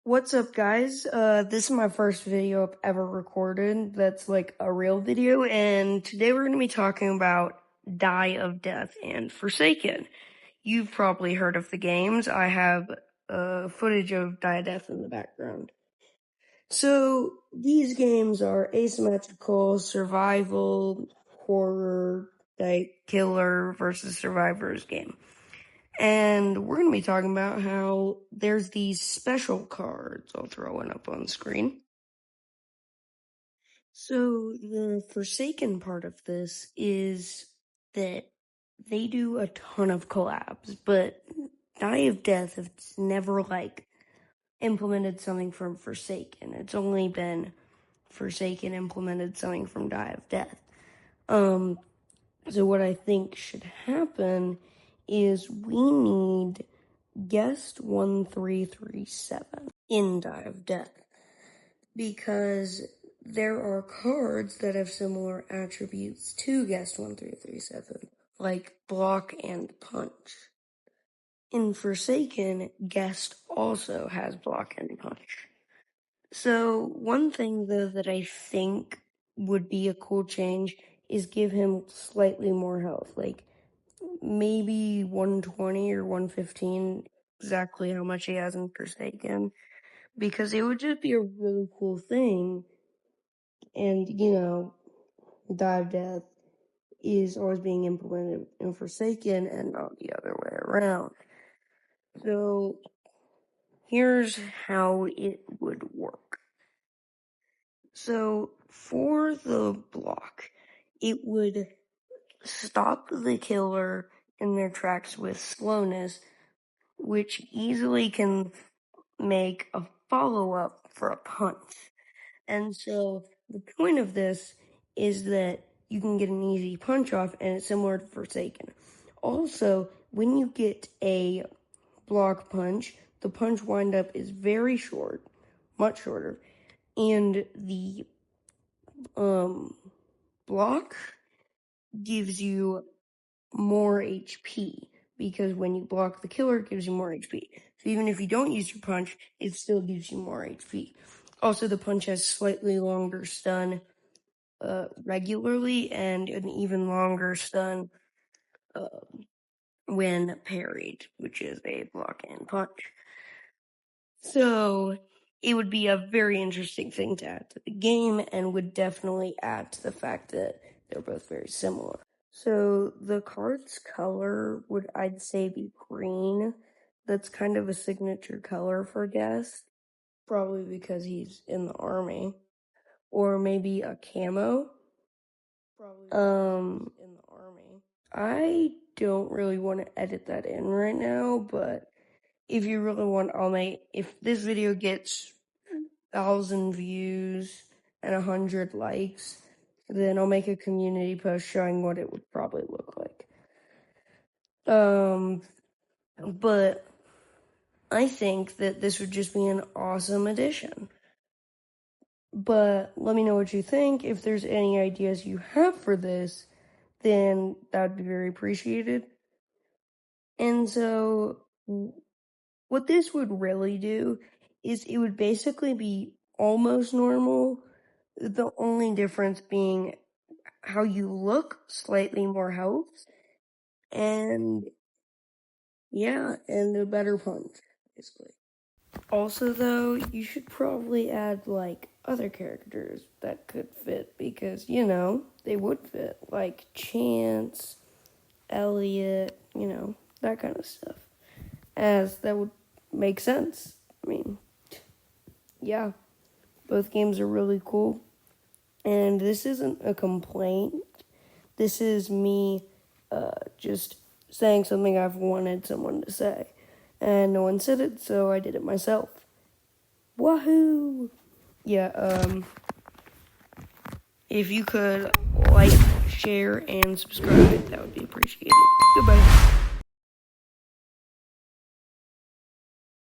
What's up, guys? This is my first video I've ever recorded that's like a real video, and today we're going to be talking about Die of Death and Forsaken. You've probably heard of the games. I have footage of Die of Death in the background. So, these games are asymmetrical, survival, horror, like killer versus survivors game. And we're going to be talking about how there's these special cards. I'll throw one up on the screen. So the Forsaken part of this is that they do a ton of collabs, but Die of Death has never implemented something from Forsaken. It's only been Forsaken implemented something from Die of Death. So what I think should happen is we need Guest 1337 in Die of Death, because there are cards that have similar attributes to Guest 1337, like Block and Punch. In Forsaken, Guest also has Block and Punch. So one thing, though, that I think would be a cool change is give him slightly more health, like maybe 120 or 115, exactly how much he has in Forsaken, because it would just be a really cool thing. And, Die of Death is always being implemented in Forsaken and not the other way around. So, here's how it would work. So, for the block, it would stop the killer in their tracks with slowness, which easily can make a follow-up for a punch. And so the point of this is that you can get an easy punch off, and it's similar to Forsaken. Also, when you get a block punch, the punch windup is very short, much shorter, and the block gives you more HP, because when you block the killer, it gives you more HP. So even if you don't use your punch, it still gives you more HP. Also, the punch has slightly longer stun regularly, and an even longer stun when parried, which is a block and punch. So it would be a very interesting thing to add to the game, and would definitely add to the fact that they're both very similar. So the card's color would, I'd say, be green. That's kind of a signature color for Guest, probably because he's in the army. Or maybe a camo. Probably because he's in the army. I don't really want to edit that in right now, but if you really want, if this video gets 1,000 views and 100 likes, then I'll make a community post showing what it would probably look like. But I think that this would just be an awesome addition. But let me know what you think. If there's any ideas you have for this, then that would be very appreciated. And so what this would really do is it would basically be almost normal, the only difference being how you look, slightly more health, and and a better punch, basically. Also, though, you should probably add, other characters that could fit, because, they would fit, like Chance, Elliot, that kind of stuff, as that would make sense. I mean, yeah, both games are really cool, and this isn't a complaint. This is me just saying something I've wanted someone to say, and no one said it, so I did it myself. Wahoo! Yeah, if you could like, share, and subscribe, that would be appreciated. Goodbye.